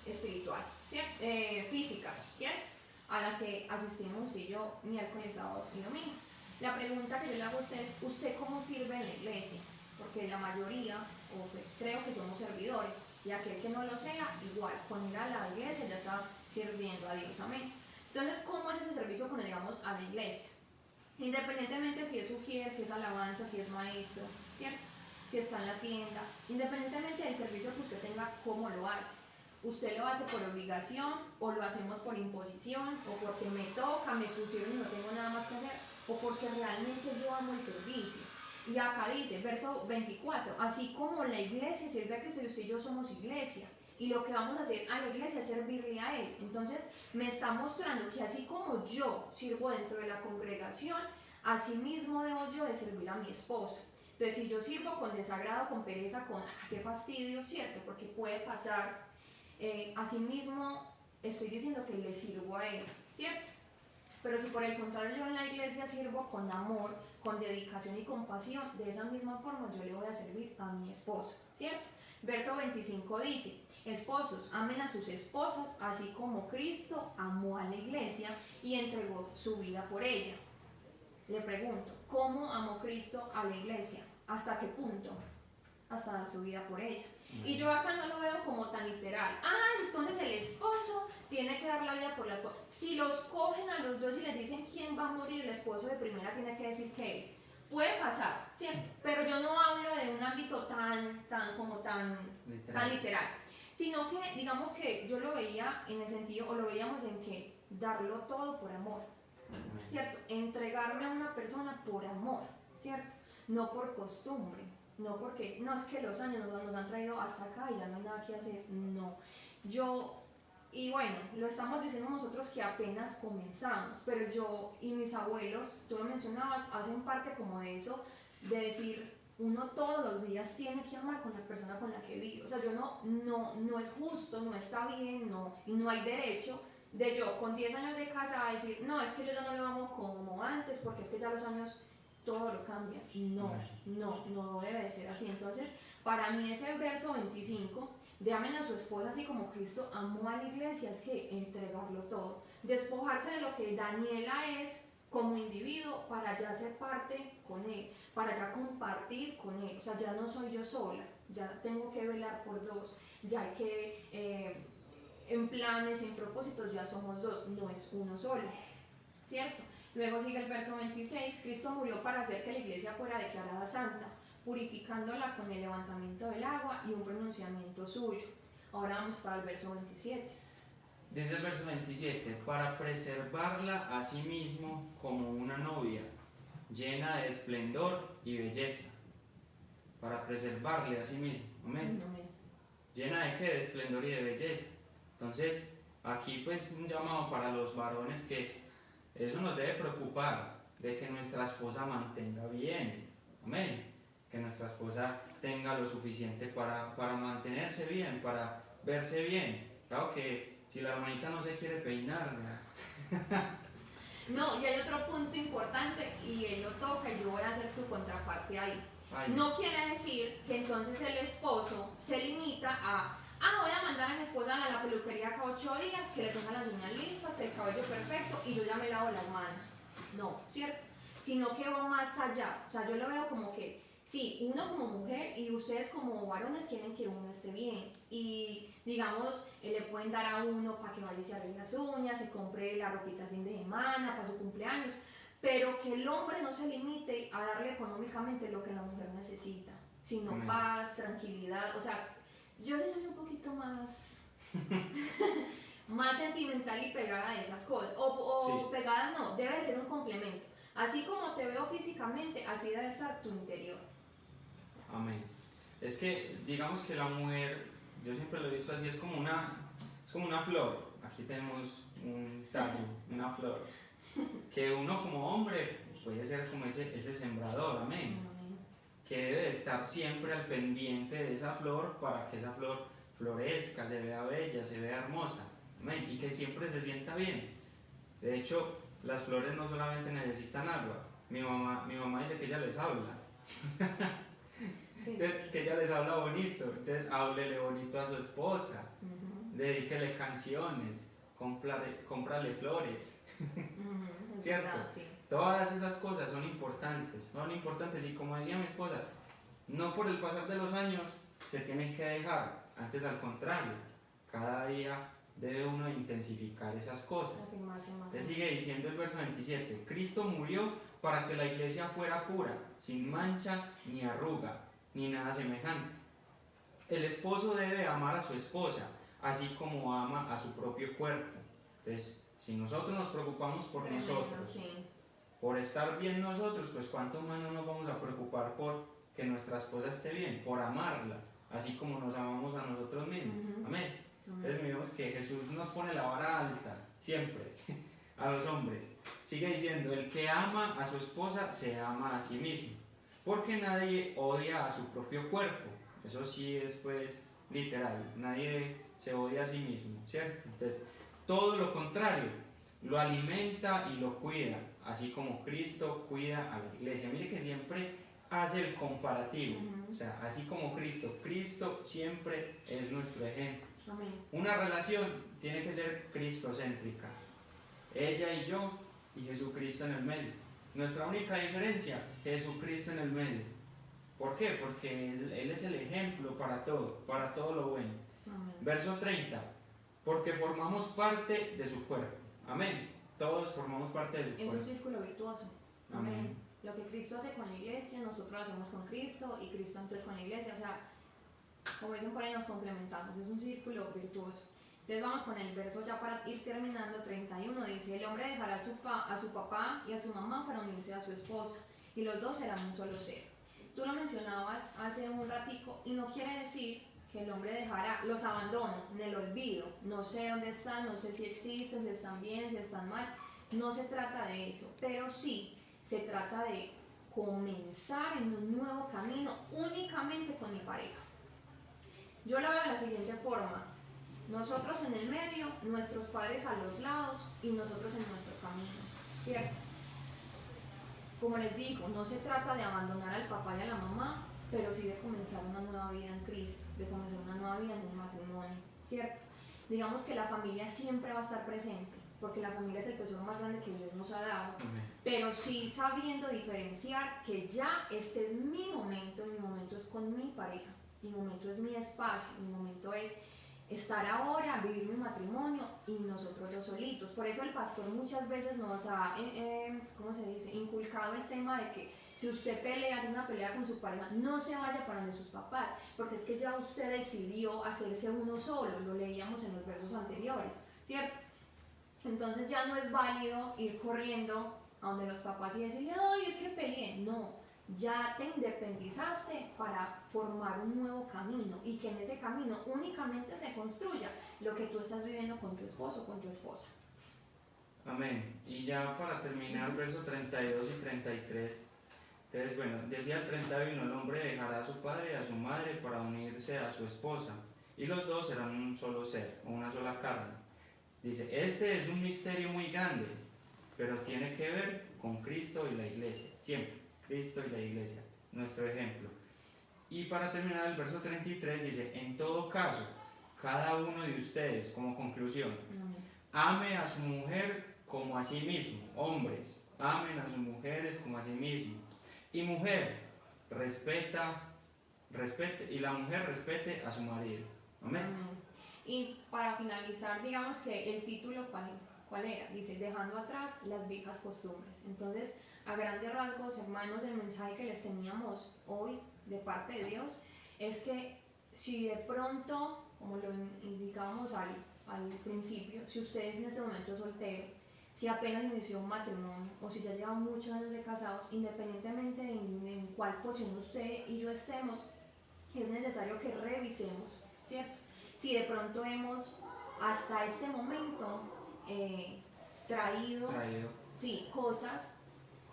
espiritual, ¿cierto? Física, ¿cierto? A la que asistimos usted y yo miércoles, sábados y domingos. La pregunta que yo le hago a usted es, ¿usted cómo sirve en la iglesia? Porque la mayoría, o pues creo que somos servidores, y aquel que no lo sea, igual, con ir a la iglesia ya está sirviendo a Dios, amén. Entonces, ¿cómo es ese servicio cuando llegamos a la iglesia? Independientemente si es ujier, si es alabanza, si es maestro, ¿cierto? Si está en la tienda, independientemente del servicio que usted tenga, ¿cómo lo hace? ¿Usted lo hace por obligación, o lo hacemos por imposición, o porque me toca, me pusieron y no tengo nada más que hacer, o porque realmente yo amo el servicio? Y acá dice, verso 24, así como la iglesia sirve a Cristo, y usted y yo somos iglesia, y lo que vamos a hacer a la iglesia es servirle a Él. Entonces me está mostrando que así como yo sirvo dentro de la congregación, así mismo debo yo de servir a mi esposo. Entonces si yo sirvo con desagrado, con pereza, con qué fastidio, ¿cierto? Porque puede pasar, así mismo estoy diciendo que le sirvo a Él, ¿cierto? Pero si por el contrario yo en la iglesia sirvo con amor, con dedicación y compasión, de esa misma forma yo le voy a servir a mi esposo, ¿cierto? Verso 25 dice, esposos, amen a sus esposas, así como Cristo amó a la iglesia y entregó su vida por ella. Le pregunto, ¿cómo amó Cristo a la iglesia? ¿Hasta qué punto? Hasta dar su vida por ella. Y yo acá no lo veo como tan literal. Entonces el esposo tiene que dar la vida por la esposa. Si los cogen a los dos y les dicen quién va a morir, el esposo de primera tiene que decir que él. Puede pasar, ¿cierto? Pero yo no hablo de un ámbito tan literal. Sino que, digamos que yo lo veía en el sentido, o lo veíamos en que darlo todo por amor, ¿cierto? Entregarme a una persona por amor, ¿cierto? No por costumbre. no porque, no es que los años nos han traído hasta acá y ya no hay nada que hacer, no. Y bueno, lo estamos diciendo nosotros que apenas comenzamos, pero yo y mis abuelos, tú lo mencionabas, hacen parte como de eso, de decir, uno todos los días tiene que amar con la persona con la que vive. O sea, yo no es justo, no está bien, y no hay derecho de yo con 10 años de casa a decir, no, es que yo ya no lo amo como antes, porque es que ya los años todo lo cambia. No debe de ser así. Entonces, para mí ese verso 25, de amen a su esposa así como Cristo amó a la iglesia, es que entregarlo todo, despojarse de lo que Daniela es como individuo para ya ser parte con él, para ya compartir con él. O sea, ya no soy yo sola, ya tengo que velar por dos, ya hay que, en planes, en propósitos, ya somos dos, no es uno solo, ¿cierto? Luego sigue el verso 26, Cristo murió para hacer que la iglesia fuera declarada santa, purificándola con el levantamiento del agua y un pronunciamiento suyo. Ahora vamos para el verso 27. Dice el verso 27, para preservarla a sí mismo como una novia, llena de esplendor y belleza. Para preservarle a sí mismo. Amén. Amén. ¿Llena de qué? De esplendor y de belleza. Entonces, aquí pues un llamado para los varones que eso nos debe preocupar, de que nuestra esposa mantenga bien. Amén. Que nuestra esposa tenga lo suficiente para mantenerse bien, para verse bien. Claro que si la hermanita no se quiere peinar, No, y hay otro punto importante y él lo toca y yo voy a hacer tu contraparte ahí. Ay. No quiere decir que entonces el esposo se limita a, voy a mandar a mi esposa a la peluquería cada 8 días, que le ponga las uñas listas, que el cabello perfecto y yo ya me lavo las manos. No, ¿cierto? Sino que va más allá. O sea, yo lo veo como que sí, uno como mujer y ustedes como varones quieren que uno esté bien y digamos, le pueden dar a uno para que vaya y se arregle las uñas, se compre la ropita el fin de semana, para su cumpleaños, pero que el hombre no se limite a darle económicamente lo que la mujer necesita, sino paz, tranquilidad. O sea, yo sí soy un poquito más más sentimental y pegada a esas cosas, o sí. Pegada no, debe ser un complemento. Así como te veo físicamente, así debe estar tu interior. Amén. Es que digamos que la mujer, yo siempre lo he visto así, es como una flor. Aquí tenemos un tallo, una flor. Que uno como hombre puede ser como ese sembrador, amén. Que debe estar siempre al pendiente de esa flor para que esa flor florezca, se vea bella, se vea hermosa, amén. Y que siempre se sienta bien. De hecho, las flores no solamente necesitan agua. Mi mamá dice que ella les habla. Entonces, que ella les habla bonito. Entonces, háblele bonito a su esposa. Dedíquele canciones. Cómprale flores. ¿Cierto? Verdad, sí. Todas esas cosas son importantes. Y como decía mi esposa, no por el pasar de los años se tienen que dejar. Antes, al contrario, cada día debe uno intensificar esas cosas. Te sigue diciendo el verso 27, Cristo murió para que la iglesia fuera pura, sin mancha ni arruga, ni nada semejante. El esposo debe amar a su esposa, así como ama a su propio cuerpo. Entonces, si nosotros nos preocupamos por nosotros, sí, por estar bien nosotros, pues cuánto más no nos vamos a preocupar por que nuestra esposa esté bien, por amarla, así como nos amamos a nosotros mismos. Amén. Entonces miremos que Jesús nos pone la vara alta, siempre, a los hombres. Sigue diciendo, el que ama a su esposa se ama a sí mismo, porque nadie odia a su propio cuerpo. Eso sí es pues literal, nadie se odia a sí mismo, ¿cierto? Entonces, todo lo contrario, lo alimenta y lo cuida, así como Cristo cuida a la iglesia. Mire que siempre hace el comparativo, o sea, así como Cristo siempre es nuestro ejemplo. Amén. Una relación tiene que ser cristocéntrica. Ella y yo y Jesucristo en el medio. Nuestra única diferencia, Jesucristo en el medio. ¿Por qué? Porque Él es el ejemplo para todo lo bueno. Amén. Verso 30. Porque formamos parte de su cuerpo. Amén. Todos formamos parte de su cuerpo. Es un círculo virtuoso. Amén. Lo que Cristo hace con la iglesia, nosotros lo hacemos con Cristo y Cristo entonces con la iglesia. O sea, como dicen por ahí, nos complementamos, es un círculo virtuoso. Entonces vamos con el verso ya para ir terminando, 31, dice, el hombre dejará a su papá y a su mamá para unirse a su esposa, y los dos serán un solo ser. tú lo mencionabas hace un ratico, y no quiere decir que el hombre dejará, los abandono, en el olvido, no sé dónde están, no sé si existen, si están bien, si están mal, no se trata de eso, pero sí se trata de comenzar en un nuevo camino únicamente con mi pareja. Yo lo veo de la siguiente forma: nosotros en el medio, nuestros padres a los lados y nosotros en nuestro camino, ¿cierto? Como les digo, no se trata de abandonar al papá y a la mamá, pero sí de comenzar una nueva vida en Cristo, de comenzar una nueva vida en un matrimonio, ¿cierto? Digamos que la familia siempre va a estar presente, porque la familia es el tesoro más grande que Dios nos ha dado, pero sí sabiendo diferenciar que ya este es mi momento es con mi pareja, mi momento es mi espacio, mi momento es estar ahora, vivir mi matrimonio y nosotros dos solitos. Por eso el pastor muchas veces nos ha, ¿cómo se dice?, inculcado el tema de que si usted pelea, tiene una pelea con su pareja, no se vaya para donde sus papás, porque es que ya usted decidió hacerse uno solo, lo leíamos en los versos anteriores, ¿cierto? Entonces ya no es válido ir corriendo a donde los papás y decirle, ay, es que peleé. No, ya te independizaste para formar un nuevo camino y que en ese camino únicamente se construya lo que tú estás viviendo con tu esposo o con tu esposa. Amén. Y ya para terminar, verso 32 y 33. Entonces, bueno, decía el 31, el hombre dejará a su padre y a su madre para unirse a su esposa, y los dos serán un solo ser, o una sola carne. Dice, este es un misterio muy grande, pero tiene que ver con Cristo y la iglesia, siempre, Cristo y la iglesia, nuestro ejemplo. Y para terminar el verso 33 dice, en todo caso, cada uno de ustedes, como conclusión, ame a su mujer como a sí mismo. Hombres, amen a sus mujeres como a sí mismo. Y mujer, respete, y la mujer respete a su marido. Amén. Y para finalizar, digamos que el título, ¿cuál era? Dice, dejando atrás las viejas costumbres. Entonces, a grandes rasgos, hermanos, el mensaje que les teníamos hoy de parte de Dios es que si de pronto, como lo indicábamos al principio, si usted en este momento es soltero, si apenas inició un matrimonio o si ya lleva muchos años de casados, independientemente de en cuál posición usted y yo estemos, es necesario que revisemos, ¿cierto? Si de pronto hemos hasta este momento traído sí, cosas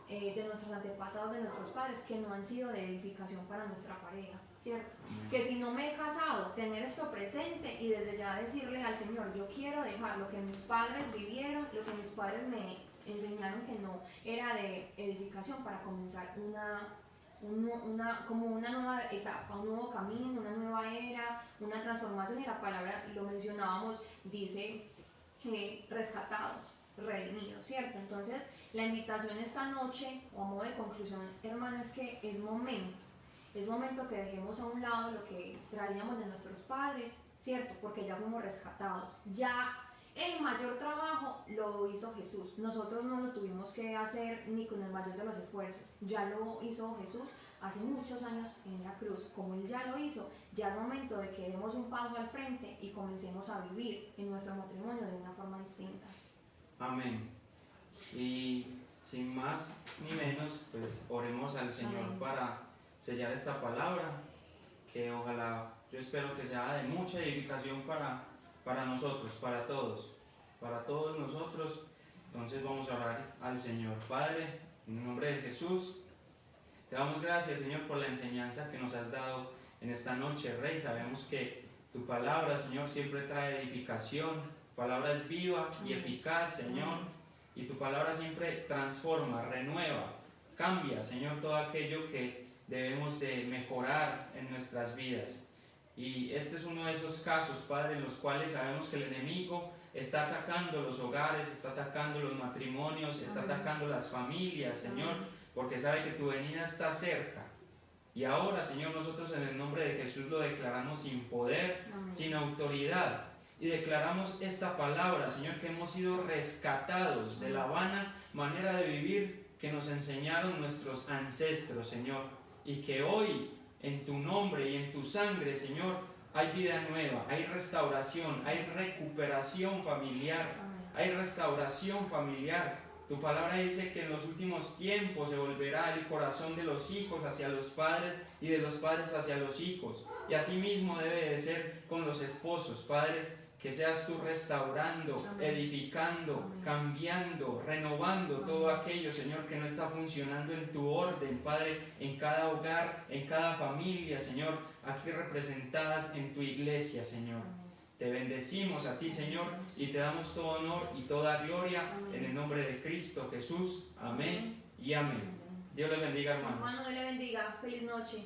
de nuestros antepasados, de nuestros padres, que no han sido de edificación para nuestra pareja, ¿cierto? Que si no me he casado, tener esto presente y desde ya decirle al Señor, yo quiero dejar lo que mis padres vivieron, lo que mis padres me enseñaron que no era de edificación, para comenzar como una nueva etapa, un nuevo camino, una nueva era, una transformación. Y la palabra, lo mencionábamos, dice rescatados, redimidos, ¿cierto? Entonces la invitación esta noche, o a modo de conclusión, hermano, es que es momento que dejemos a un lado lo que traíamos de nuestros padres, ¿cierto? Porque ya fuimos rescatados, ya el mayor trabajo lo hizo Jesús. Nosotros no lo tuvimos que hacer ni con el mayor de los esfuerzos. Ya lo hizo Jesús hace muchos años en la cruz. Como Él ya lo hizo, ya es momento de que demos un paso al frente y comencemos a vivir en nuestro matrimonio de una forma distinta. Amén. Y sin más ni menos, pues oremos al Señor. Amén. Para sellar esta palabra, que ojalá, yo espero que sea de mucha edificación para nosotros, para todos nosotros. Entonces vamos a orar al Señor. Padre, en el nombre de Jesús, te damos gracias, Señor, por la enseñanza que nos has dado en esta noche, Rey. Sabemos que tu palabra, Señor, siempre trae edificación. Tu palabra es viva y eficaz, Señor, y tu palabra siempre transforma, renueva, cambia, Señor, todo aquello que debemos de mejorar en nuestras vidas. Y este es uno de esos casos, Padre, en los cuales sabemos que el enemigo está atacando los hogares, está atacando los matrimonios, está atacando las familias, Señor, porque sabe que tu venida está cerca. Y ahora, Señor, nosotros en el nombre de Jesús lo declaramos sin poder, sin autoridad, y declaramos esta palabra, Señor, que hemos sido rescatados de la vana manera de vivir que nos enseñaron nuestros ancestros, Señor, y que hoy en tu nombre y en tu sangre, Señor, hay vida nueva, hay restauración, hay recuperación familiar, hay restauración familiar. Tu palabra dice que en los últimos tiempos se volverá el corazón de los hijos hacia los padres y de los padres hacia los hijos. Y así mismo debe de ser con los esposos, Padre, que seas tú restaurando, Amén. edificando, Amén. cambiando, renovando Amén. todo aquello, Señor, que no está funcionando en tu orden, Padre, en cada hogar, en cada familia, Señor, aquí representadas en tu iglesia, Señor. Te bendecimos a ti, Señor, y te damos todo honor y toda gloria en el nombre de Cristo Jesús. Amén y amén. Dios les bendiga, hermanos. Hermano, Dios le bendiga. Feliz noche.